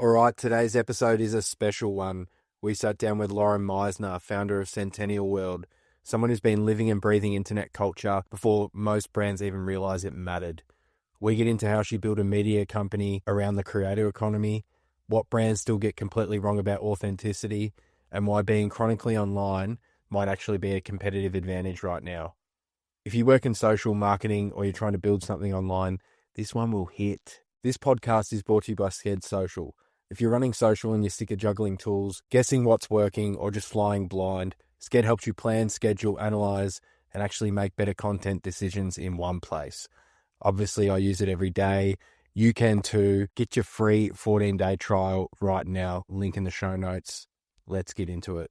All right, today's episode is a special one. We sat down with Lauren Meisner, founder of Centennial World, someone who's been living and breathing internet culture before most brands even realize it mattered. We get into how she built a media company around the creator economy, what brands still get completely wrong about authenticity, and why being chronically online might actually be a competitive advantage right now. If you work in social marketing or you're trying to build something online, this one will hit. This podcast is brought to you by Scared Social. If you're running social and you're sick of juggling tools, guessing what's working, or just flying blind, Scared helps you plan, schedule, analyze, and actually make better content decisions in one place. Obviously, I use it every day. You can too. Get your free 14-day trial right now. Link in the show notes. Let's get into it.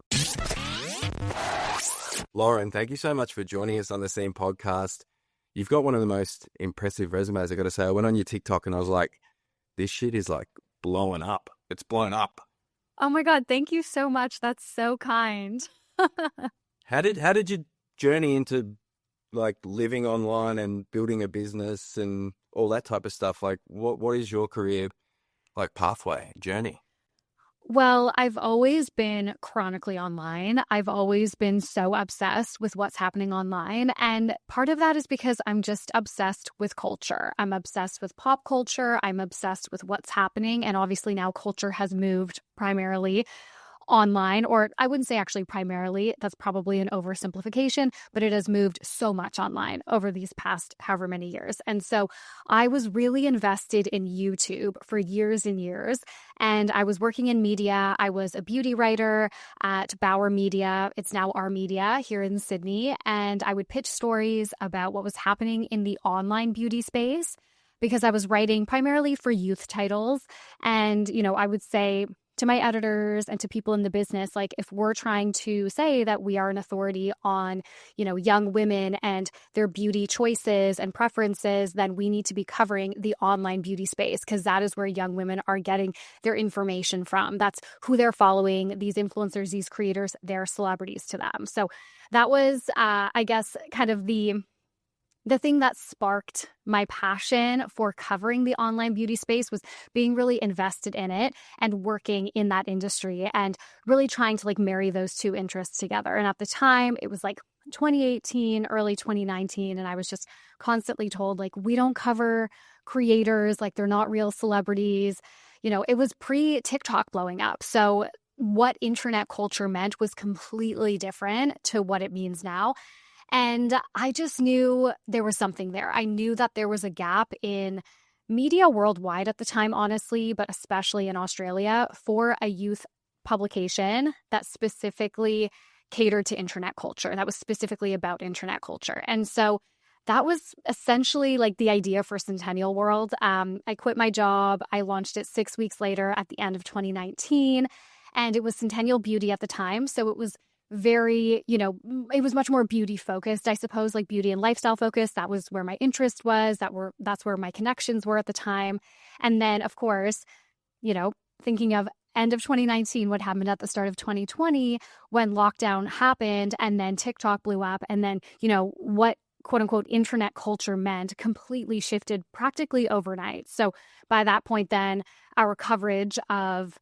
Lauren, thank you so much for joining us on the Scene podcast. You've got one of the most impressive resumes, I got to say. I went on your TikTok and I was like, this shit is like blowing up. It's blown up. Oh my God, thank you so much. That's so kind. How did you journey into like living online and building a business and all that type of stuff? Like what is your career like pathway, journey? Well, I've always been chronically online. I've always been so obsessed with what's happening online. And part of that is because I'm just obsessed with culture. I'm obsessed with pop culture. I'm obsessed with what's happening. And obviously now culture has moved primarily online, or I wouldn't say actually primarily, that's probably an oversimplification, but it has moved so much online over these past however many years. And so I was really invested in YouTube for years and years. And I was working in media. I was a beauty writer at Bauer Media. It's now Our Media here in Sydney. And I would pitch stories about what was happening in the online beauty space because I was writing primarily for youth titles. And, I would say to my editors and to people in the business, like if we're trying to say that we are an authority on, young women and their beauty choices and preferences, then we need to be covering the online beauty space because that is where young women are getting their information from. That's who they're following, these influencers, these creators, they're celebrities to them. So that was, I guess, kind of the thing that sparked my passion for covering the online beauty space was being really invested in it and working in that industry and really trying to marry those two interests together. And at the time, it was 2018, early 2019. And I was just constantly told, we don't cover creators, they're not real celebrities. It was pre-TikTok blowing up. So what internet culture meant was completely different to what it means now. And I just knew there was something there. I knew that there was a gap in media worldwide at the time, honestly, but especially in Australia, for a youth publication that specifically catered to internet culture, that was specifically about internet culture. And so that was essentially the idea for Centennial World. I quit my job. I launched it 6 weeks later at the end of 2019. And it was Centennial Beauty at the time. So it was very, it was much more beauty focused, I suppose, beauty and lifestyle focused. That was where my interest was. That's where my connections were at the time. And then, of course, thinking of end of 2019, what happened at the start of 2020 when lockdown happened and then TikTok blew up and then, what quote unquote internet culture meant completely shifted practically overnight. So by that point, then our coverage of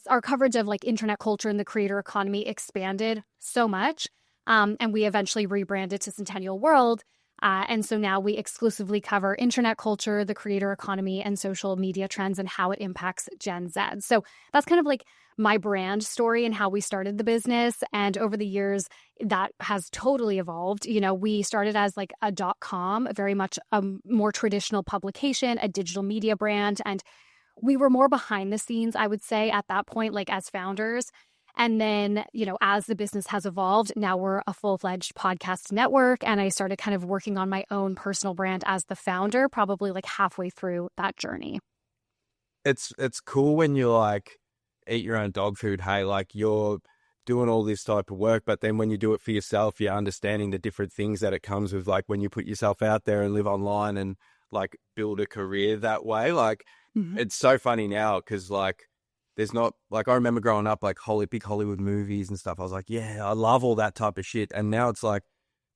our coverage of internet culture and the creator economy expanded so much. And we eventually rebranded to Centennial World. And so now we exclusively cover internet culture, the creator economy, and social media trends and how it impacts Gen Z. So that's kind of my brand story and how we started the business. And over the years, that has totally evolved. We started as a .com, very much a more traditional publication, a digital media brand. And we were more behind the scenes, I would say, at that point, as founders. And then, as the business has evolved, now we're a full-fledged podcast network. And I started kind of working on my own personal brand as the founder, probably halfway through that journey. It's cool when you eat your own dog food. Hey, you're doing all this type of work, but then when you do it for yourself, you're understanding the different things that it comes with, when you put yourself out there and live online and build a career that way. Mm-hmm. It's so funny now because there's not I remember growing up big Hollywood movies and stuff. I was yeah, I love all that type of shit. And now it's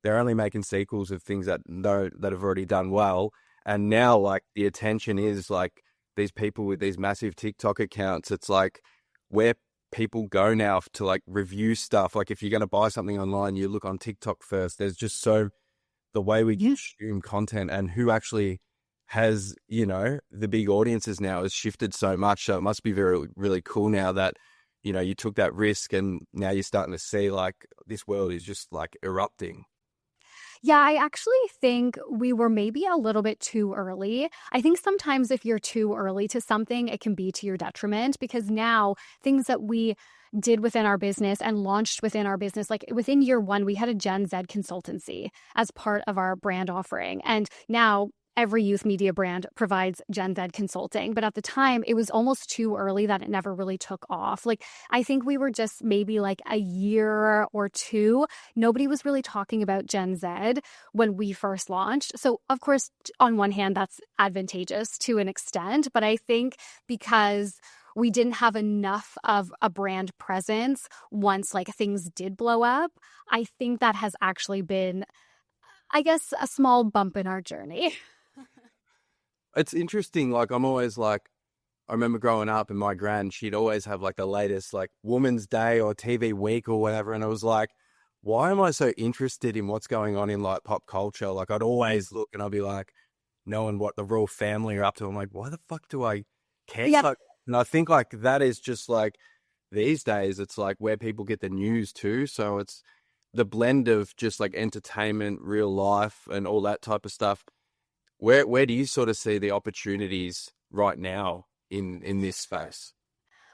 they're only making sequels of things that have already done well. And now the attention is these people with these massive TikTok accounts, it's like where people go now to like review stuff. Like if you're going to buy something online, you look on TikTok first. There's just so the way we consume content and who actually has, you know, the big audiences now has shifted so much. So it must be very, really cool now that, you know, you took that risk and now you're starting to see like this world is just like erupting. Yeah, I actually think we were maybe a little bit too early. I think sometimes if you're too early to something, it can be to your detriment because now things that we did within our business and launched within our business, like within year one, we had a Gen Z consultancy as part of our brand offering. And now every youth media brand provides Gen Z consulting. But at the time, it was almost too early that it never really took off. Like, I think we were just maybe like a year or two. Nobody was really talking about Gen Z when we first launched. So, of course, on one hand, that's advantageous to an extent. But I think because we didn't have enough of a brand presence once like things did blow up, I think that has actually been, I guess, a small bump in our journey. It's interesting. Like I'm always like, I remember growing up and my gran, she'd always have like the latest like Women's Day or TV Week or whatever. And I was like, why am I so interested in what's going on in like pop culture? Like I'd always look and I'd be like, knowing what the royal family are up to. I'm like, why the fuck do I care? Yep. Like, and I think like that is just like these days, it's like where people get the news too. So it's the blend of just like entertainment, real life and all that type of stuff. Where do you sort of see the opportunities right now in this space?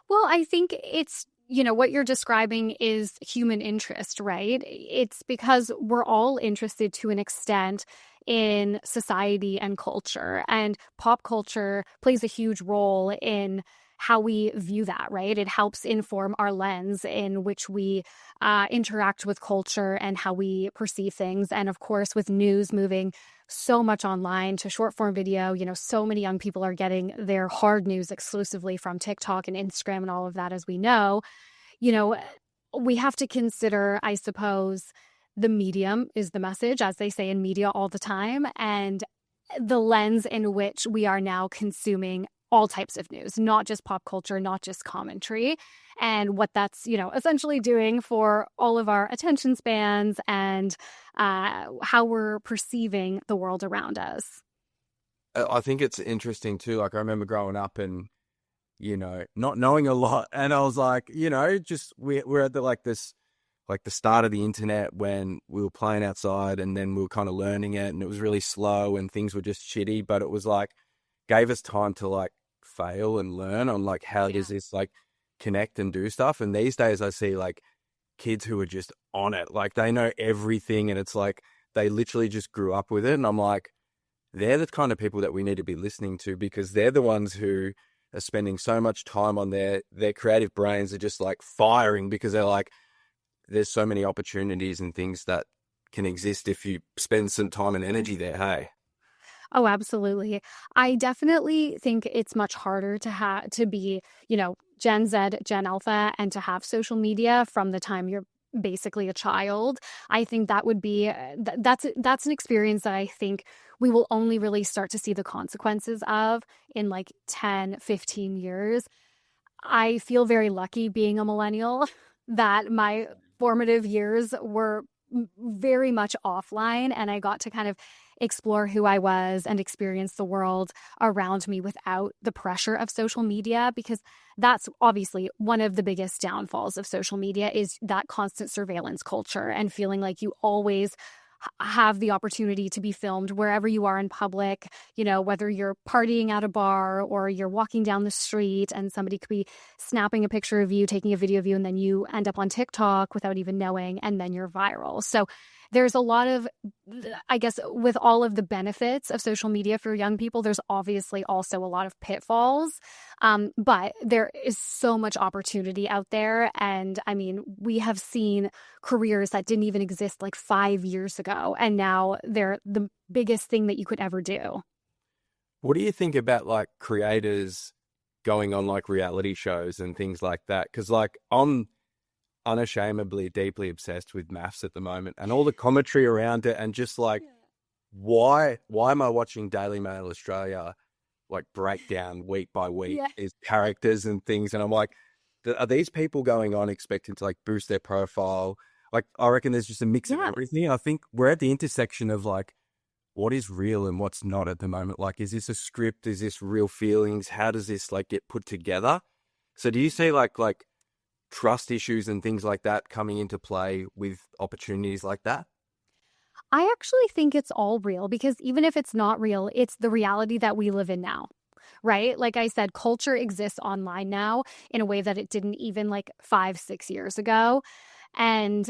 Well, I think it's, you know, what you're describing is human interest, right? It's because we're all interested to an extent in society and culture, and pop culture plays a huge role in how we view that, right? It helps inform our lens in which we interact with culture and how we perceive things. And of course, with news moving so much online to short form video, you know, so many young people are getting their hard news exclusively from TikTok and Instagram and all of that, as we know. You know, we have to consider, I suppose, the medium is the message, as they say in media all the time, and the lens in which we are now consuming all types of news, not just pop culture, not just commentary, and what that's, you know, essentially doing for all of our attention spans and how we're perceiving the world around us. I think it's interesting too. Like I remember growing up and, you know, not knowing a lot. And I was like, you know, just we're at the, like this, like the start of the internet when we were playing outside and then we were kind of learning it and it was really slow and things were just shitty, but it was like, gave us time to like fail and learn on like how does this like connect and do stuff. And these days I see like kids who are just on it, like they know everything and it's like they literally just grew up with it. And I'm like, they're the kind of people that we need to be listening to because they're the ones who are spending so much time on their creative brains are just like firing because they're like, there's so many opportunities and things that can exist if you spend some time and energy there. Hey. Oh, absolutely. I definitely think it's much harder to be, you know, Gen Z, Gen Alpha, and to have social media from the time you're basically a child. I think that would be that's an experience that I think we will only really start to see the consequences of in like 10, 15 years. I feel very lucky being a millennial that my formative years were very much offline and I got to kind of explore who I was and experience the world around me without the pressure of social media, because that's obviously one of the biggest downfalls of social media is that constant surveillance culture and feeling like you always have the opportunity to be filmed wherever you are in public, you know, whether you're partying at a bar or you're walking down the street and somebody could be snapping a picture of you, taking a video of you, and then you end up on TikTok without even knowing, and then you're viral. So there's a lot of, I guess, with all of the benefits of social media for young people, there's obviously also a lot of pitfalls. But there is so much opportunity out there. And I mean, we have seen careers that didn't even exist like 5 years ago. And now they're the biggest thing that you could ever do. What do you think about like creators going on like reality shows and things like that? Because like I'm unashamedly deeply obsessed with maths at the moment and all the commentary around it and just like why am I watching Daily Mail Australia like breakdown week by week Yeah. is characters and things. And I'm like, are these people going on expecting to like boost their profile? Like, I reckon there's just a mix of Yeah. everything. I think we're at the intersection of like, what is real and what's not at the moment? Like, is this a script? Is this real feelings? How does this like get put together? So do you see like trust issues and things like that coming into play with opportunities like that? I actually think it's all real because even if it's not real, it's the reality that we live in now. Right? Like I said, culture exists online now in a way that it didn't even like 5, 6 years ago. And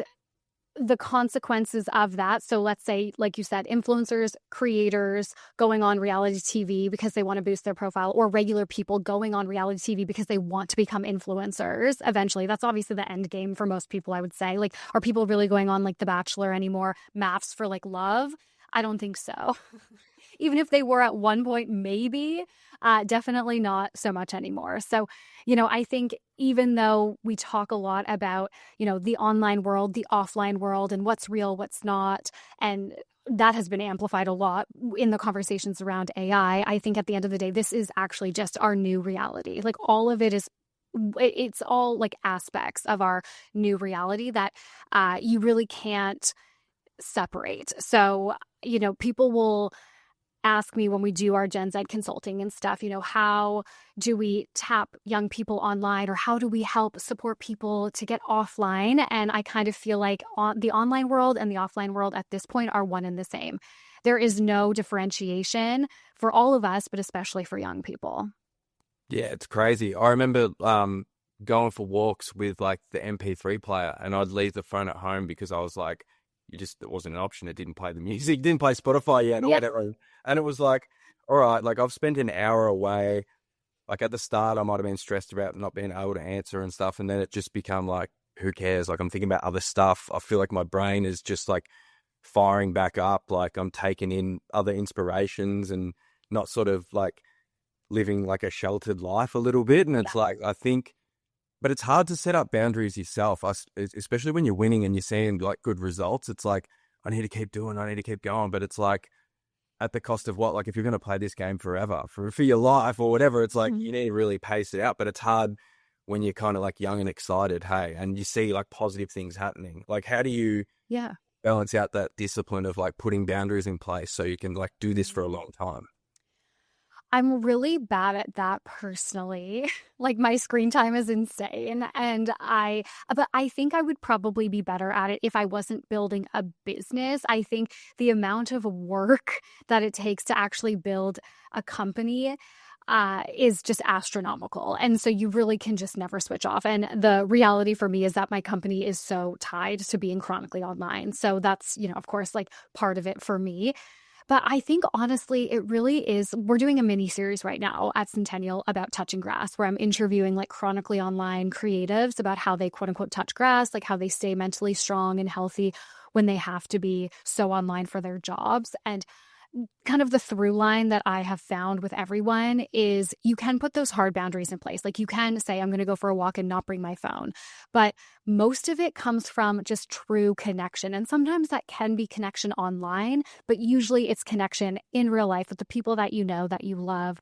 the consequences of that. So let's say, like you said, influencers, creators going on reality TV because they want to boost their profile, or regular people going on reality TV because they want to become influencers eventually. That's obviously the end game for most people, I would say. Like, are people really going on like The Bachelor anymore? Maths for like love? I don't think so. Even if they were at one point, maybe, definitely not so much anymore. So, I think even though we talk a lot about, the online world, the offline world, and what's real, what's not, and that has been amplified a lot in the conversations around AI, I think at the end of the day, this is actually just our new reality. Like all of it is it's all like aspects of our new reality that you really can't separate. So, people will ask me when we do our Gen Z consulting and stuff, how do we tap young people online, or how do we help support people to get offline? And I kind of feel like the online world and the offline world at this point are one and the same. There is no differentiation for all of us, but especially for young people. Yeah, it's crazy. I remember going for walks with like the MP3 player, and I'd leave the phone at home because I was like, it wasn't an option. It didn't play the music, didn't play Spotify yet or Yep. whatever. And it was like, all right, like I've spent an hour away. Like at the start, I might have been stressed about not being able to answer and stuff. And then it just become like, who cares? Like I'm thinking about other stuff. I feel like my brain is just like firing back up. Like I'm taking in other inspirations and not sort of like living like a sheltered life a little bit. And it's like, I think, but it's hard to set up boundaries yourself, especially when you're winning and you're seeing like good results. It's like, I need to keep doing, I need to keep going. But it's like, at the cost of what? Like if you're going to play this game forever, for your life or whatever, it's like you need to really pace it out. But it's hard when you're kind of like young and excited, hey, and you see like positive things happening. Like how do you Yeah. balance out that discipline of like putting boundaries in place so you can like do this for a long time? I'm really bad at that personally. Like my screen time is insane, but I think I would probably be better at it if I wasn't building a business. I think the amount of work that it takes to actually build a company is just astronomical. And so you really can just never switch off. And the reality for me is that my company is so tied to being chronically online. So that's, of course, like part of it for me. But I think honestly, it really is. We're doing a mini series right now at Centennial about touching grass, where I'm interviewing like chronically online creatives about how they quote unquote touch grass, like how they stay mentally strong and healthy when they have to be so online for their jobs. And kind of the through line that I have found with everyone is you can put those hard boundaries in place. Like you can say, I'm going to go for a walk and not bring my phone. But most of it comes from just true connection. And sometimes that can be connection online, but usually it's connection in real life with the people that you know, that you love.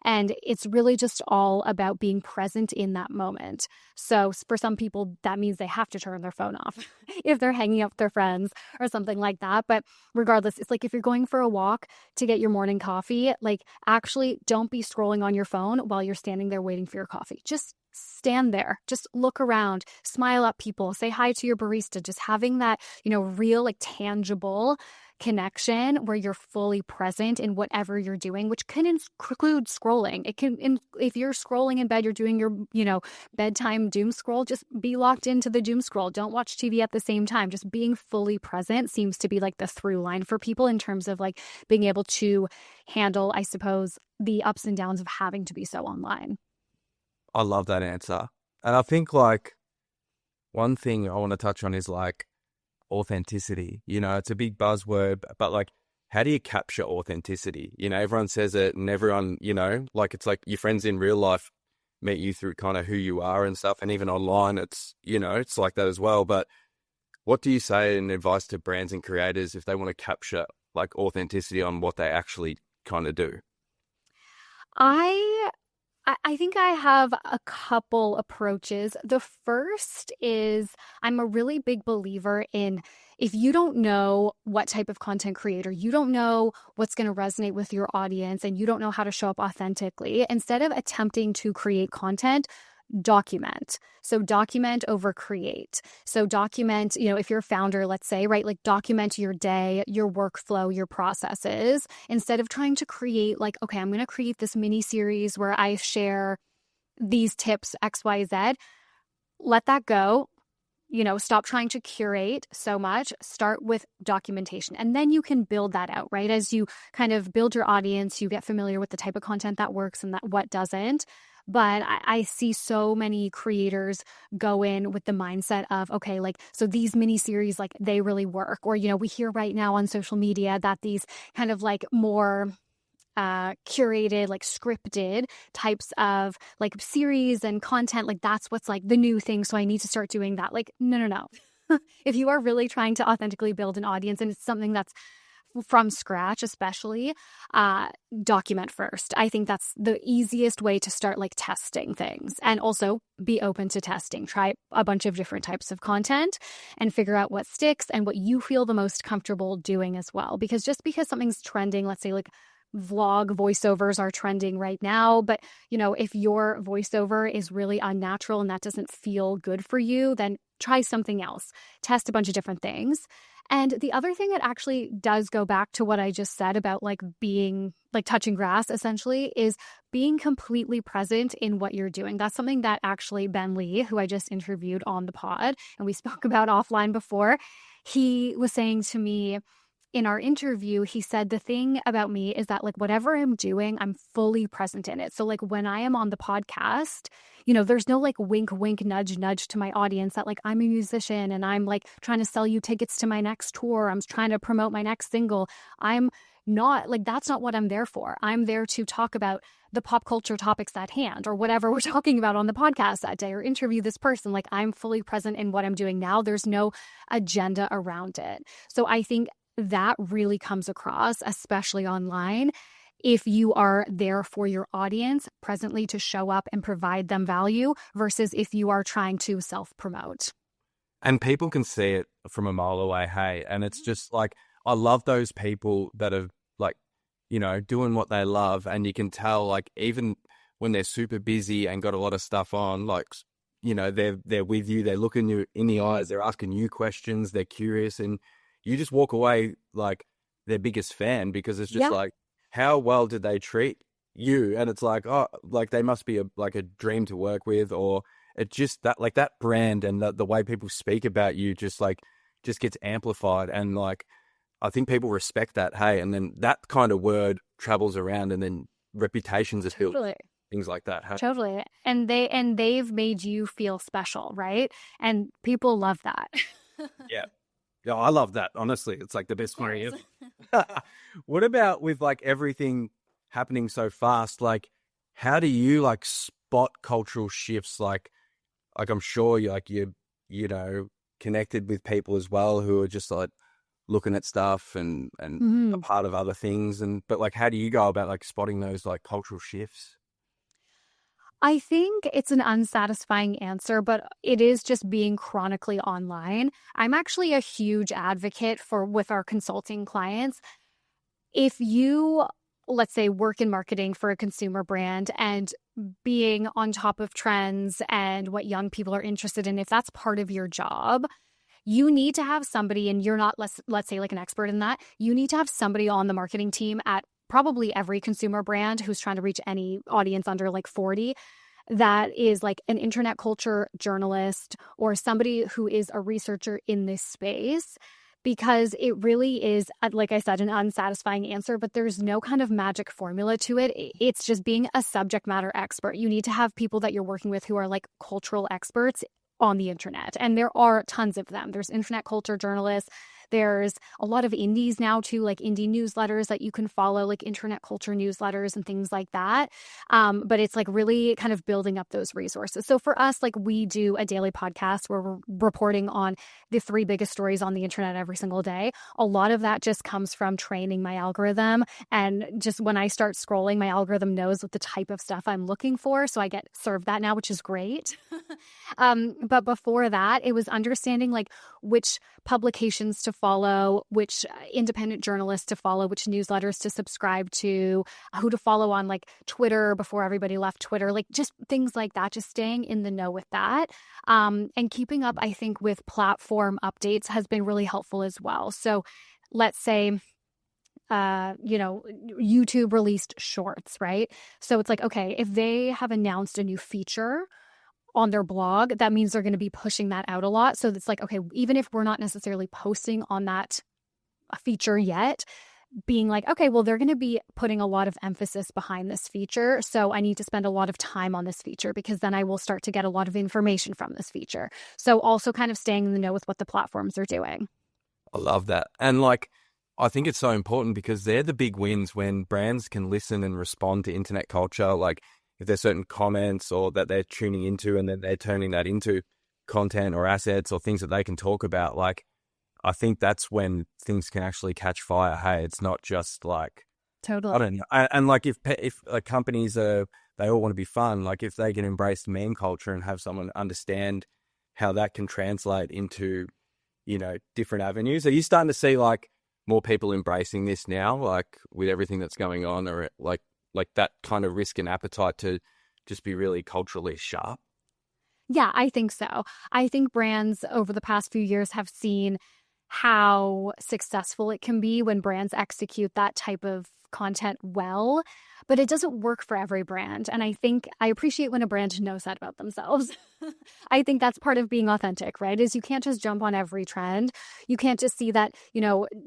And it's really just all about being present in that moment. So for some people, that means they have to turn their phone off if they're hanging out with their friends or something like that. But regardless, it's like if you're going for a walk to get your morning coffee, like actually don't be scrolling on your phone while you're standing there waiting for your coffee. Just stand there, just look around, smile at people, say hi to your barista, just having that, real, like tangible connection where you're fully present in whatever you're doing, which can include scrolling. It can, if you're scrolling in bed, you're doing your, bedtime doom scroll, just be locked into the doom scroll. Don't watch TV at the same time. Just being fully present seems to be like the through line for people in terms of like being able to handle, I suppose, the ups and downs of having to be so online. I love that answer. And I think like one thing I want to touch on is like authenticity. It's a big buzzword, but like, how do you capture authenticity? Everyone says it and everyone, like it's like your friends in real life meet you through kind of who you are and stuff. And even online, it's, it's like that as well. But what do you say in advice to brands and creators if they want to capture like authenticity on what they actually kind of do? I I think I have a couple approaches. The first is I'm a really big believer in if you don't know what type of content creator, you don't know what's going to resonate with your audience, and you don't know how to show up authentically, instead of attempting to create content, document. So document over create. So document, if you're a founder, let's say, right, like document your day, your workflow, your processes, instead of trying to create like, okay, I'm going to create this mini series where I share these tips, XYZ. Let that go. Stop trying to curate so much. Start with documentation. And then you can build that out, right? As you kind of build your audience, you get familiar with the type of content that works and that what doesn't. But I see so many creators go in with the mindset of, okay, like, so these mini series, like they really work. Or, we hear right now on social media that these kind of like more curated, like scripted types of like series and content, like that's what's like the new thing. So I need to start doing that. Like, no. If you are really trying to authentically build an audience and it's something that's from scratch, especially, document first. I think that's the easiest way to start like testing things, and also be open to testing. Try a bunch of different types of content and figure out what sticks and what you feel the most comfortable doing as well. Because just because something's trending, let's say like vlog voiceovers are trending right now, but if your voiceover is really unnatural and that doesn't feel good for you, then try something else. Test a bunch of different things. And the other thing that actually does go back to what I just said about like being like touching grass, essentially, is being completely present in what you're doing. That's something that actually Ben Lee, who I just interviewed on the pod and we spoke about offline before, he was saying to me in our interview, he said, the thing about me is that like whatever I'm doing, I'm fully present in it. So like when I am on the podcast, there's no like wink, wink, nudge, nudge to my audience that like I'm a musician and I'm like trying to sell you tickets to my next tour. I'm trying to promote my next single. I'm not like, that's not what I'm there for. I'm there to talk about the pop culture topics at hand or whatever we're talking about on the podcast that day or interview this person. Like I'm fully present in what I'm doing now. There's no agenda around it. So I think that really comes across, especially online, if you are there for your audience presently to show up and provide them value versus if you are trying to self-promote. And people can see it from a mile away, hey? And it's just like, I love those people that are like, doing what they love. And you can tell, like, even when they're super busy and got a lot of stuff on, like, they're with you, they're looking you in the eyes, they're asking you questions, they're curious, and you just walk away like their biggest fan, because it's just like, how well did they treat you? And it's like, oh, like they must be a dream to work with, or it just that like that brand and the way people speak about you just gets amplified. And like, I think people respect that. Hey, and then that kind of word travels around, and then reputations are built. Totally. Things like that. Hey? Totally. And they've made you feel special, right? And people love that. Yeah. Yeah, I love that. Honestly, it's like the best way ever. What about with like everything happening so fast? Like, how do you like spot cultural shifts? Like I'm sure you connected with people as well who are just like looking at stuff and a part of other things. But like, how do you go about like spotting those like cultural shifts? I think it's an unsatisfying answer, but it is just being chronically online. I'm actually a huge advocate with our consulting clients. If you, let's say, work in marketing for a consumer brand and being on top of trends and what young people are interested in, if that's part of your job, you need to have somebody, and you're not, let's say, like an expert in that, you need to have somebody on the marketing team at probably every consumer brand who's trying to reach any audience under like 40, that is like an internet culture journalist or somebody who is a researcher in this space, because it really is, like I said, an unsatisfying answer, but there's no kind of magic formula to it. It's just being a subject matter expert. You need to have people that you're working with who are like cultural experts on the internet. And there are tons of them. There's internet culture journalists. There's a lot of indies now too, like indie newsletters that you can follow, like internet culture newsletters and things like that. But it's like really kind of building up those resources. So for us, like we do a daily podcast where we're reporting on the 3 biggest stories on the internet every single day. A lot of that just comes from training my algorithm. And just when I start scrolling, my algorithm knows what the type of stuff I'm looking for. So I get served that now, which is great. But before that, it was understanding like which publications to follow, which independent journalists to follow, which newsletters to subscribe to, who to follow on like Twitter before everybody left Twitter, like just things like that, just staying in the know with that. And keeping up, I think, with platform updates has been really helpful as well. So let's say, YouTube released shorts, right? So it's like, okay, if they have announced a new feature on their blog, that means they're going to be pushing that out a lot. So it's like, okay, even if we're not necessarily posting on that feature yet, being like, okay, well, they're going to be putting a lot of emphasis behind this feature. So I need to spend a lot of time on this feature because then I will start to get a lot of information from this feature. So also kind of staying in the know with what the platforms are doing. I love that. And like, I think it's so important because they're the big wins when brands can listen and respond to internet culture. Like if there's certain comments or that they're tuning into and then they're turning that into content or assets or things that they can talk about. Like, I think that's when things can actually catch fire. Hey, it's not just like, Totally. I don't know. And like if companies they all want to be fun, like if they can embrace meme culture and have someone understand how that can translate into, different avenues. Are you starting to see like more people embracing this now, like with everything that's going on, or like that kind of risk and appetite to just be really culturally sharp? Yeah, I think so. I think brands over the past few years have seen how successful it can be when brands execute that type of content well, but it doesn't work for every brand. And I think I appreciate when a brand knows that about themselves. I think that's part of being authentic, right? Is you can't just jump on every trend. You can't just see that,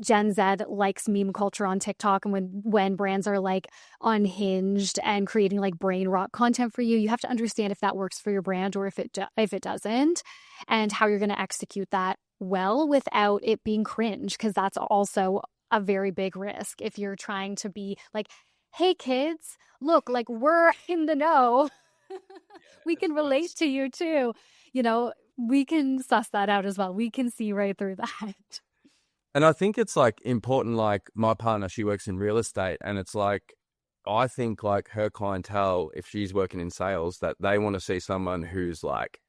Gen Z likes meme culture on TikTok. And when brands are like unhinged and creating like brain rot content for you, you have to understand if that works for your brand or if it doesn't, and how you're going to execute that well without it being cringe, because that's also a very big risk if you're trying to be like, hey kids, look, like we're in the know. We can relate to you too. We can suss that out as well. We can see right through that. And I think it's like important, like my partner, she works in real estate, and it's like, I think like her clientele, if she's working in sales, that they want to see someone who's like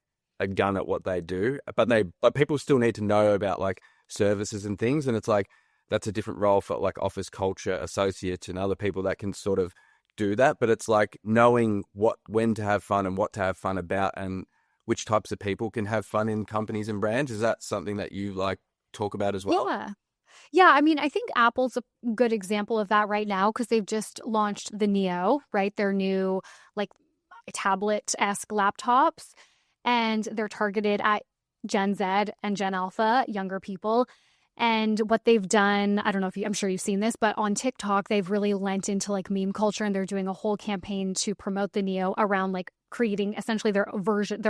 a gun at what they do, but people still need to know about like services and things. And it's like, that's a different role for like office culture associates and other people that can sort of do that. But it's like knowing when to have fun and what to have fun about and which types of people can have fun in companies and brands. Is that something that you like talk about as well? Yeah. Yeah, I mean, I think Apple's a good example of that right now because they've just launched the Neo, right? Their new like tablet-esque laptops, and they're targeted at Gen Z and Gen Alpha, younger people. And what they've done, I don't know if I'm sure you've seen this, but on TikTok, they've really lent into like meme culture, and they're doing a whole campaign to promote the Neo around like creating essentially their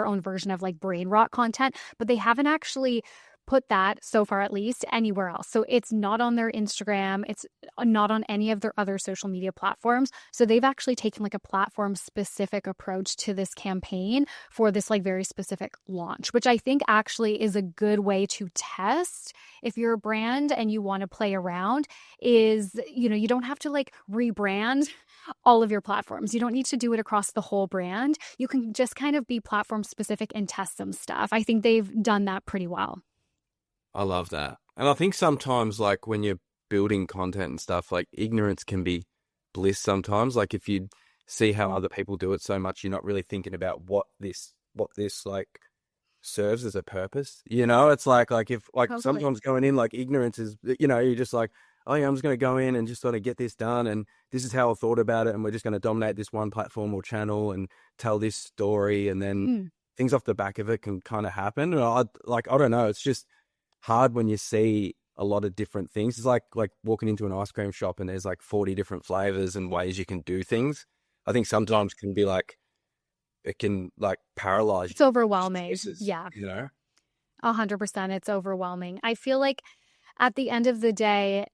own version of like brain rot content, but they haven't actually put that, so far at least, anywhere else. So it's not on their Instagram. It's not on any of their other social media platforms. So they've actually taken like a platform specific approach to this campaign for this like very specific launch, which I think actually is a good way to test if you're a brand and you want to play around. Is, you don't have to like rebrand all of your platforms. You don't need to do it across the whole brand. You can just kind of be platform specific and test some stuff. I think they've done that pretty well. I love that. And I think sometimes like when you're building content and stuff, like ignorance can be bliss sometimes. Like if you see how other people do it so much, you're not really thinking about what this like serves as a purpose. It's like if like Totally. sometimes going in like ignorance is, you're just like, oh yeah, I'm just going to go in and just sort of get this done. And this is how I thought about it. And we're just going to dominate this one platform or channel and tell this story. And then things off the back of it can kind of happen. And I don't know. It's just hard when you see a lot of different things. It's like walking into an ice cream shop and there's like 40 different flavors and ways you can do things. I think sometimes can be like, it can like paralyze you. It's overwhelming. Choices, Yeah. 100%. It's overwhelming. I feel like at the end of the day,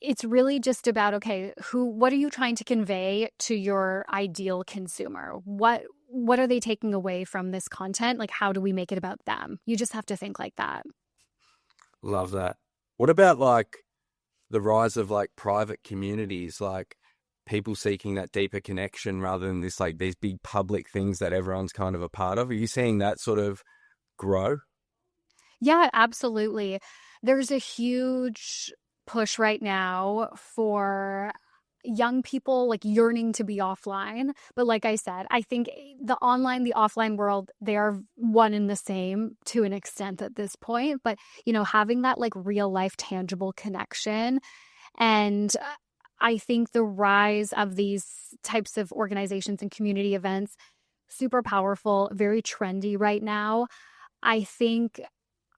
it's really just about, okay, what are you trying to convey to your ideal consumer? What are they taking away from this content? Like, how do we make it about them? You just have to think like that. Love that. What about like the rise of like private communities, like people seeking that deeper connection rather than this like these big public things that everyone's kind of a part of? Are you seeing that sort of grow? Yeah, absolutely. There's a huge push right now for young people like yearning to be offline. But like I said, I think the online, the offline world, they are one and the same to an extent at this point. But, having that like real life tangible connection. And I think the rise of these types of organizations and community events, super powerful, very trendy right now. I think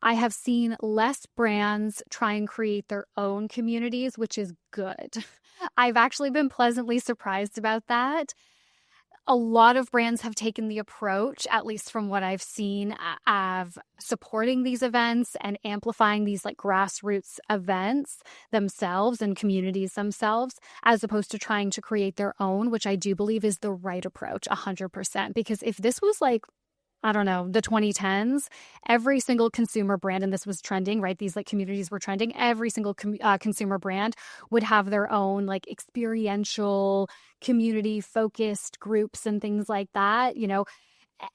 I have seen less brands try and create their own communities, which is good. I've actually been pleasantly surprised about that. A lot of brands have taken the approach, at least from what I've seen, of supporting these events and amplifying these like grassroots events themselves and communities themselves, as opposed to trying to create their own, which I do believe is the right approach 100%. Because if this was like, I don't know, the 2010s, every single consumer brand, and this was trending, right? These like communities were trending. Every single consumer brand would have their own like experiential, community focused groups and things like that,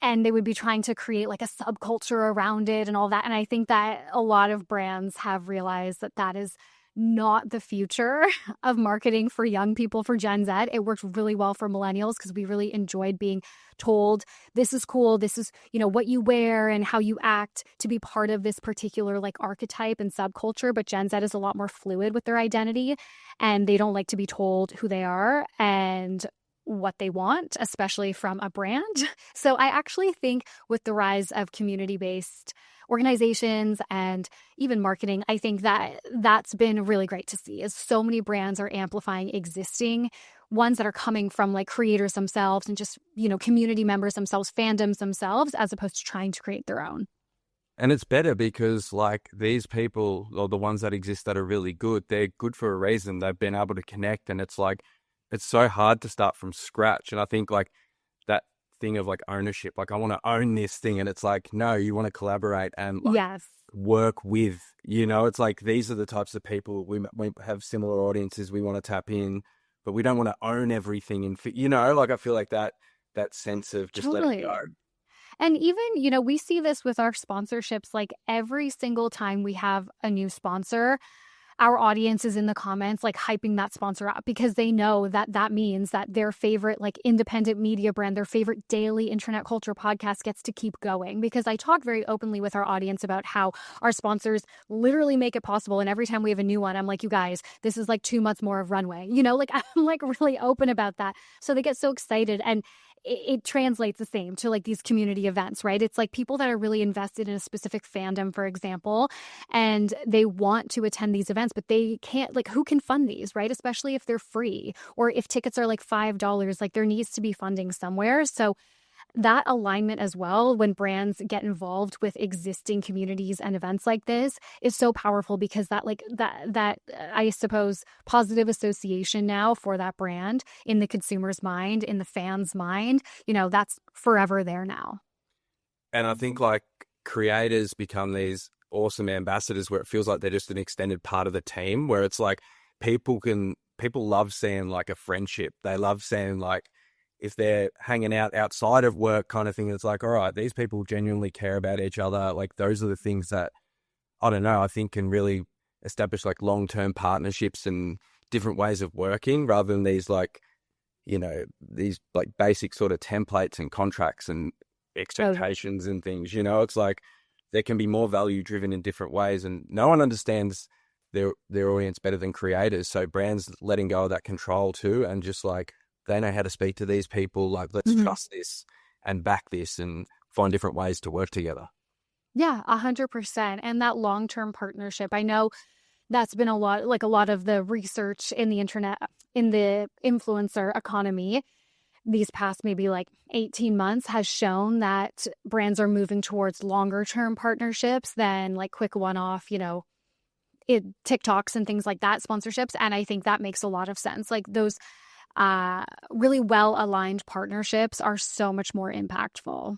and they would be trying to create like a subculture around it and all that. And I think that a lot of brands have realized that that is not the future of marketing for young people, for Gen Z. It worked really well for millennials because we really enjoyed being told this is cool, this is, what you wear and how you act to be part of this particular like archetype and subculture. But Gen Z is a lot more fluid with their identity and they don't like to be told who they are and what they want, especially from a brand. So I actually think with the rise of community-based organizations and even marketing, I think that that's been really great to see, is so many brands are amplifying existing ones that are coming from like creators themselves and just, community members themselves, fandoms themselves, as opposed to trying to create their own. And it's better because like these people, or the ones that exist that are really good, they're good for a reason. They've been able to connect, and it's like, it's so hard to start from scratch. And I think like that thing of like ownership, like I want to own this thing. And it's like, no, you want to collaborate and like Yes. work with, it's like, these are the types of people we have similar audiences we want to tap in, but we don't want to own everything. And, like I feel like that sense of just let it go. And even, we see this with our sponsorships, like every single time we have a new sponsor, our audience is in the comments, like hyping that sponsor up because they know that that means that their favorite, like independent media brand, their favorite daily internet culture podcast gets to keep going. Because I talk very openly with our audience about how our sponsors literally make it possible. And every time we have a new one, I'm like, you guys, this is like 2 months more of runway, like I'm like really open about that. So they get so excited. And it translates the same to like these community events, right? It's like people that are really invested in a specific fandom, for example, and they want to attend these events, but they can't, like, who can fund these, right? Especially if they're free or if tickets are like $5, like there needs to be funding somewhere. So that alignment as well, when brands get involved with existing communities and events like this, is so powerful because that I suppose positive association now for that brand in the consumer's mind, in the fan's mind, that's forever there now. And I think like creators become these awesome ambassadors where it feels like they're just an extended part of the team, where it's like people love seeing like a friendship. They love seeing like, if they're hanging out outside of work kind of thing, it's like, all right, these people genuinely care about each other. Like those are the things that, I don't know, I think can really establish like long-term partnerships and different ways of working rather than these like, these like basic sort of templates and contracts and expectations and things, it's like there can be more value driven in different ways, and no one understands their audience better than creators. So brands letting go of that control too, and just like, they know how to speak to these people. Like, let's trust this and back this and find different ways to work together. Yeah, 100%. And that long-term partnership, I know that's been a lot of the research in the internet, in the influencer economy, these past maybe like 18 months has shown that brands are moving towards longer term partnerships than like quick one-off, TikToks and things like that, sponsorships. And I think that makes a lot of sense. Like those really well aligned partnerships are so much more impactful.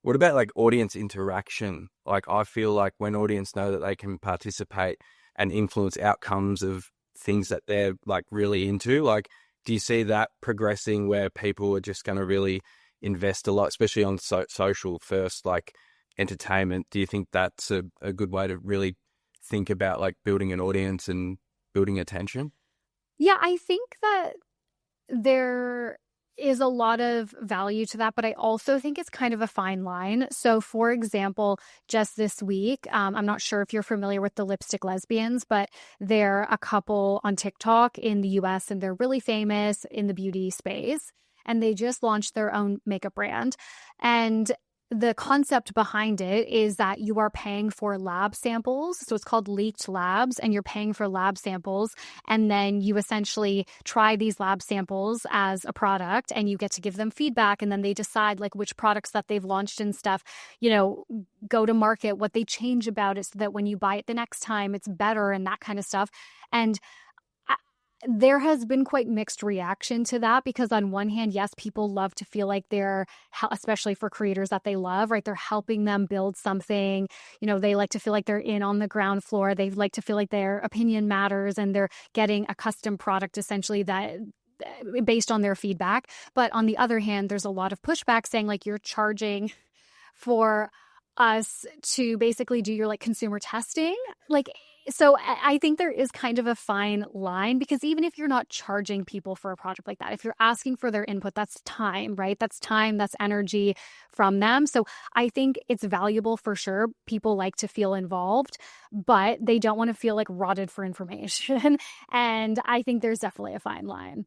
What about like audience interaction? Like I feel like when audience know that they can participate and influence outcomes of things that they're like really into, like do you see that progressing where people are just going to really invest a lot, especially on social first, like entertainment? Do you think that's a good way to really think about like building an audience and building attention? Yeah, I think that there is a lot of value to that, but I also think it's kind of a fine line. So, for example, just this week, I'm not sure if you're familiar with the Lipstick Lesbians, but they're a couple on TikTok in the US and they're really famous in the beauty space. And they just launched their own makeup brand. And the concept behind it is that you are paying for lab samples. So it's called leaked labs, and you're paying for lab samples. And then you essentially try these lab samples as a product and you get to give them feedback. And then they decide like which products that they've launched and stuff, go to market, what they change about it so that when you buy it the next time, it's better and that kind of stuff. And there has been quite mixed reaction to that because on one hand, yes, people love to feel like they're, especially for creators that they love, right? They're helping them build something. They like to feel like they're in on the ground floor. They like to feel like their opinion matters and they're getting a custom product essentially that based on their feedback. But on the other hand, there's a lot of pushback saying like you're charging for us to basically do your like consumer testing. So I think there is kind of a fine line because even if you're not charging people for a project like that, if you're asking for their input, that's time, right? That's time, that's energy from them. So I think it's valuable for sure. People like to feel involved, but they don't want to feel like rotted for information. And I think there's definitely a fine line.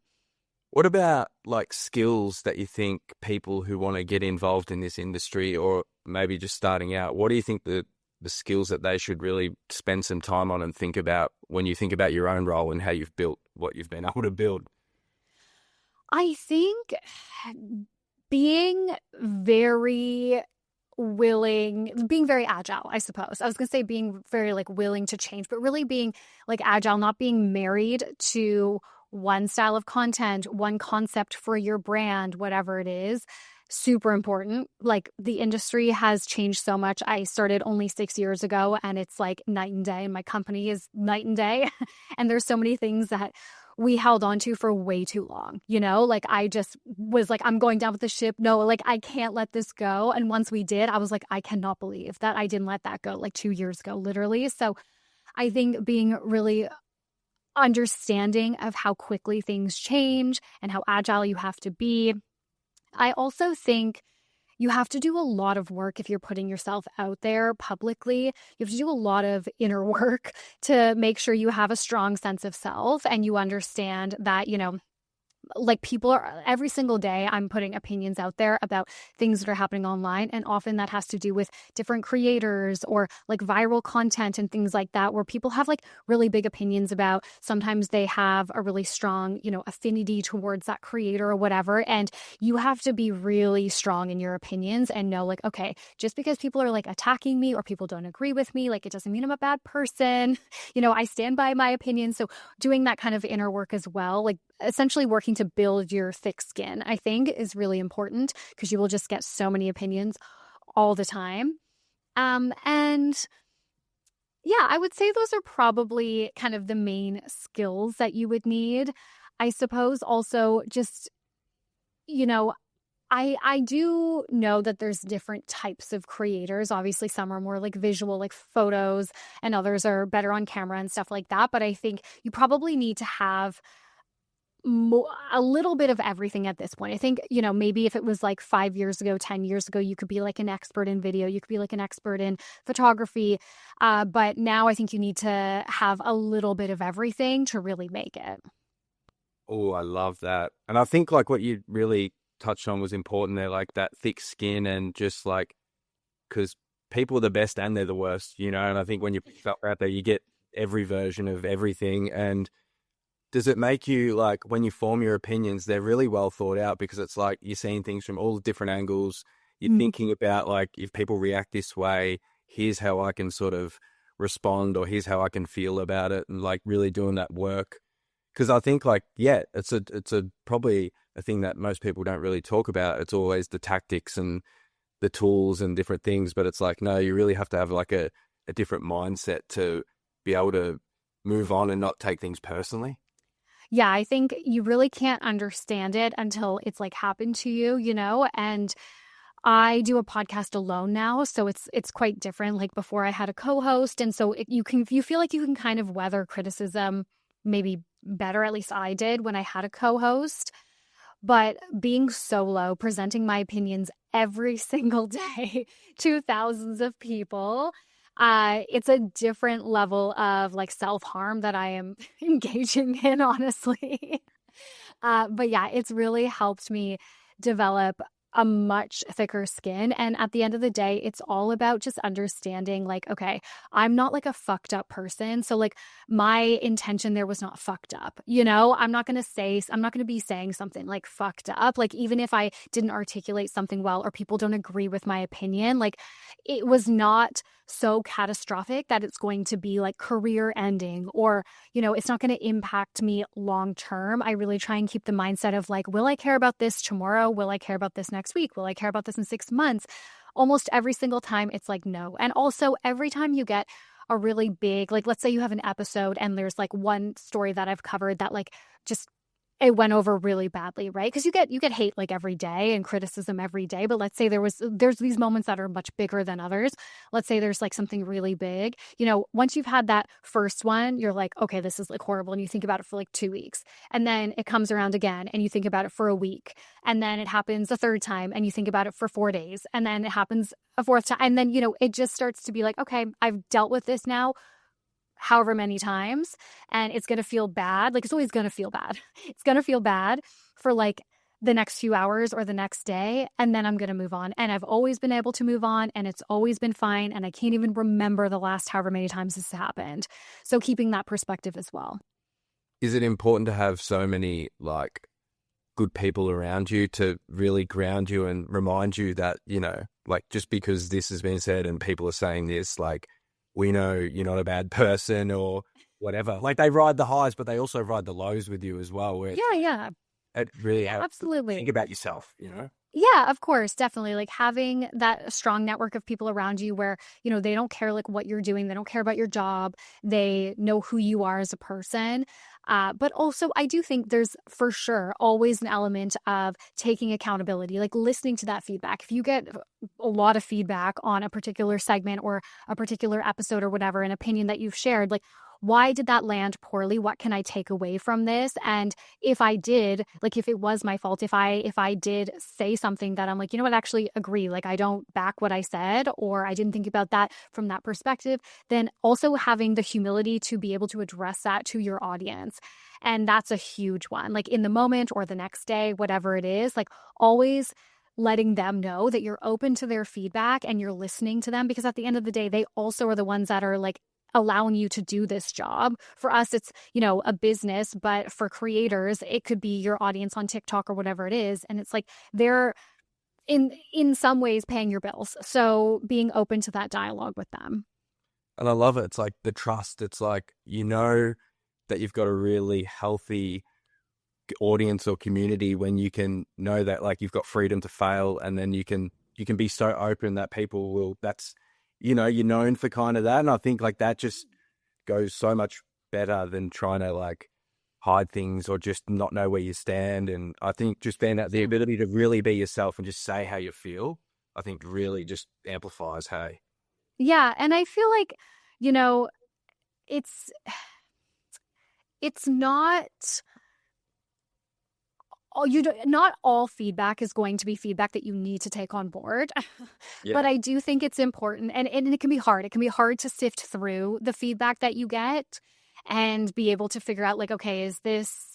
What about like skills that you think people who want to get involved in this industry or maybe just starting out, what do you think the skills that they should really spend some time on and think about when you think about your own role and how you've built what you've been able to build? I think being very being very agile, I suppose. I was going to say being very like willing to change, but really being like agile, not being married to one style of content, one concept for your brand, whatever it is. Super important. Like the industry has changed so much. I started only 6 years ago and it's like night and day, and my company is night and day. And there's so many things that we held on to for way too long. Like I just was like, I'm going down with the ship. No, like I can't let this go. And once we did, I was like, I cannot believe that I didn't let that go like 2 years ago, literally. So I think being really understanding of how quickly things change and how agile you have to be. I also think you have to do a lot of work if you're putting yourself out there publicly. You have to do a lot of inner work to make sure you have a strong sense of self and you understand that, like people are every single day I'm putting opinions out there about things that are happening online, and often that has to do with different creators or like viral content and things like that where people have like really big opinions about. Sometimes they have a really strong affinity towards that creator or whatever, and you have to be really strong in your opinions and know like, okay, just because people are like attacking me or people don't agree with me, like it doesn't mean I'm a bad person. I stand by my opinion. So doing that kind of inner work as well, like essentially working to build your thick skin, I think is really important because you will just get so many opinions all the time. And yeah, I would say those are probably kind of the main skills that you would need. I suppose also just, I do know that there's different types of creators. Obviously, some are more like visual, like photos, and others are better on camera and stuff like that. But I think you probably need to have a little bit of everything at this point. I think, maybe if it was like 5 years ago, 10 years ago, you could be like an expert in video, you could be like an expert in photography. But now I think you need to have a little bit of everything to really make it. Oh, I love that. And I think like what you really touched on was important there, like that thick skin and just like, because people are the best and they're the worst, and I think when you put yourself out there, you get every version of everything. And does it make you like when you form your opinions, they're really well thought out because it's like you're seeing things from all different angles. You're thinking about like if people react this way, here's how I can sort of respond, or here's how I can feel about it, and like really doing that work. Because I think like, yeah, it's a probably a thing that most people don't really talk about. It's always the tactics and the tools and different things, but it's like, no, you really have to have like a different mindset to be able to move on and not take things personally. Yeah, I think you really can't understand it until it's like happened to you, you know? And I do a podcast alone now, so it's quite different. Like before I had a co-host, and so you feel like you can kind of weather criticism maybe better, at least I did when I had a co-host. But being solo, presenting my opinions every single day to thousands of people, it's a different level of like self-harm that I am engaging in, honestly. But yeah, it's really helped me develop a much thicker skin. And at the end of the day, it's all about just understanding like, okay, I'm not like a fucked up person. So like my intention there was not fucked up. You know, I'm not going to be saying something like fucked up. Like even if I didn't articulate something well or people don't agree with my opinion, like it was not so catastrophic that it's going to be like career ending or, you know, it's not going to impact me long term. I really try and keep the mindset of like, will I care about this tomorrow? Will I care about this next week? Will I care about this in 6 months? Almost every single time it's like, no. And also every time you get a really big, like, let's say you have an episode and there's like one story that I've covered that like just it went over really badly, right? Because you get hate like every day and criticism every day. But let's say there's these moments that are much bigger than others. Let's say there's like something really big. You know, once you've had that first one, you're like, okay, this is like horrible. And you think about it for like 2 weeks. And then it comes around again and you think about it for a week. And then it happens a third time and you think about it for 4 days. And then it happens a fourth time. And then, you know, it just starts to be like, okay, I've dealt with this now however many times, and it's going to feel bad. Like it's always going to feel bad. It's going to feel bad for like the next few hours or the next day, and then I'm going to move on. And I've always been able to move on, and it's always been fine. And I can't even remember the last however many times this happened. So keeping that perspective as well. Is it important to have so many like good people around you to really ground you and remind you that, you know, like just because this has been said and people are saying this, like, we know you're not a bad person or whatever. Like they ride the highs, but they also ride the lows with you as well. Where Yeah. it really helps. Absolutely. Think about yourself, you know? Yeah, of course, definitely. Like having that strong network of people around you where, you know, they don't care like what you're doing. They don't care about your job. They know who you are as a person. But also, I do think there's for sure always an element of taking accountability, like listening to that feedback. If you get a lot of feedback on a particular segment or a particular episode or whatever, an opinion that you've shared, like, why did that land poorly? What can I take away from this? And if I did, like if it was my fault, if I did say something that I'm like, you know what, actually agree, like I don't back what I said, or I didn't think about that from that perspective, then also having the humility to be able to address that to your audience. And that's a huge one. Like in the moment or the next day, whatever it is, like always letting them know that you're open to their feedback and you're listening to them, because at the end of the day, they also are the ones that are like allowing you to do this job. For us, it's, you know, a business, but for creators, it could be your audience on TikTok or whatever it is. And it's like they're in some ways paying your bills. So being open to that dialogue with them. And I love it. It's like the trust. It's like, you know, that you've got a really healthy audience or community when you can know that like you've got freedom to fail, and then you can be so open that people will, that's, you know, you're known for kind of that. And I think like that just goes so much better than trying to like hide things or just not know where you stand. And I think just being that the ability to really be yourself and just say how you feel, I think really just amplifies, hey. Yeah. And I feel like, you know, it's not not all feedback is going to be feedback that you need to take on board. Yeah. But I do think it's important, and it can be hard. It can be hard to sift through the feedback that you get and be able to figure out like, okay, is this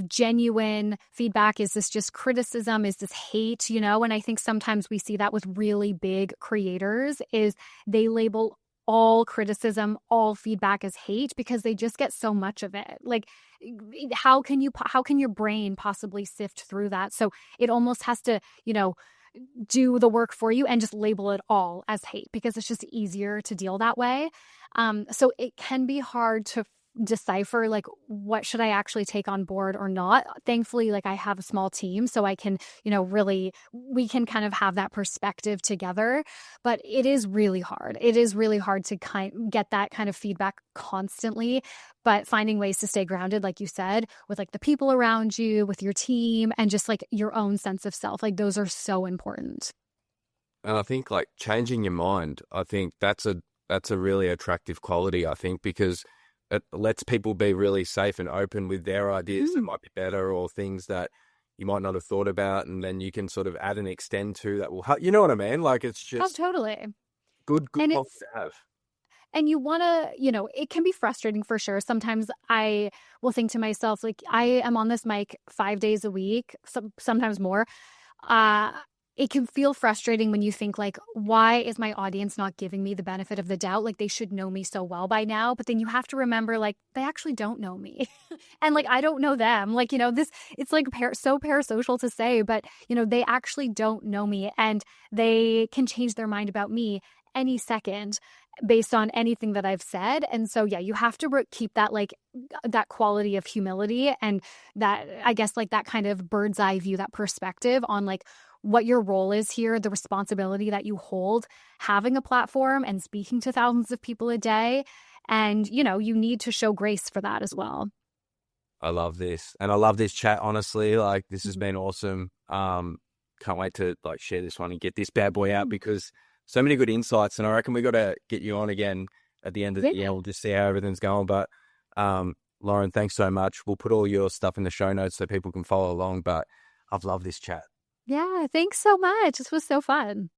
genuine feedback? Is this just criticism? Is this hate? You know, and I think sometimes we see that with really big creators is they label all criticism, all feedback as hate because they just get so much of it. Like, how can your brain possibly sift through that? So it almost has to, you know, do the work for you and just label it all as hate because it's just easier to deal that way. So it can be hard to decipher like what should I actually take on board or not. Thankfully, like I have a small team, so I can, really we can kind of have that perspective together. But it is really hard. It is really hard to get that kind of feedback constantly. But finding ways to stay grounded, like you said, with like the people around you, with your team, and just like your own sense of self, like those are so important. And I think like changing your mind, I think that's a really attractive quality, I think, because it lets people be really safe and open with their ideas that might be better or things that you might not have thought about. And then you can sort of add and extend to that will help. You know what I mean? Like it's Oh, just totally. good And quality to have. And you want to, it can be frustrating for sure. Sometimes I will think to myself, like, I am on this mic 5 days a week, sometimes more. Uh, it can feel frustrating when you think, like, why is my audience not giving me the benefit of the doubt? Like, they should know me so well by now. But then you have to remember, like, they actually don't know me. And, like, I don't know them. Like, it's like so parasocial to say, but, they actually don't know me and they can change their mind about me any second based on anything that I've said. And so, yeah, you have to keep that like that quality of humility and that, I guess, like that kind of bird's eye view, that perspective on like what your role is here, the responsibility that you hold, having a platform and speaking to thousands of people a day. And, you need to show grace for that as well. I love this. And I love this chat, honestly. Like this has been awesome. Can't wait to like share this one and get this bad boy out because so many good insights, and I reckon we got to get you on again at the end of the year. We'll just see how everything's going. But Lauren, thanks so much. We'll put all your stuff in the show notes so people can follow along. But I've loved this chat. Yeah, thanks so much. This was so fun.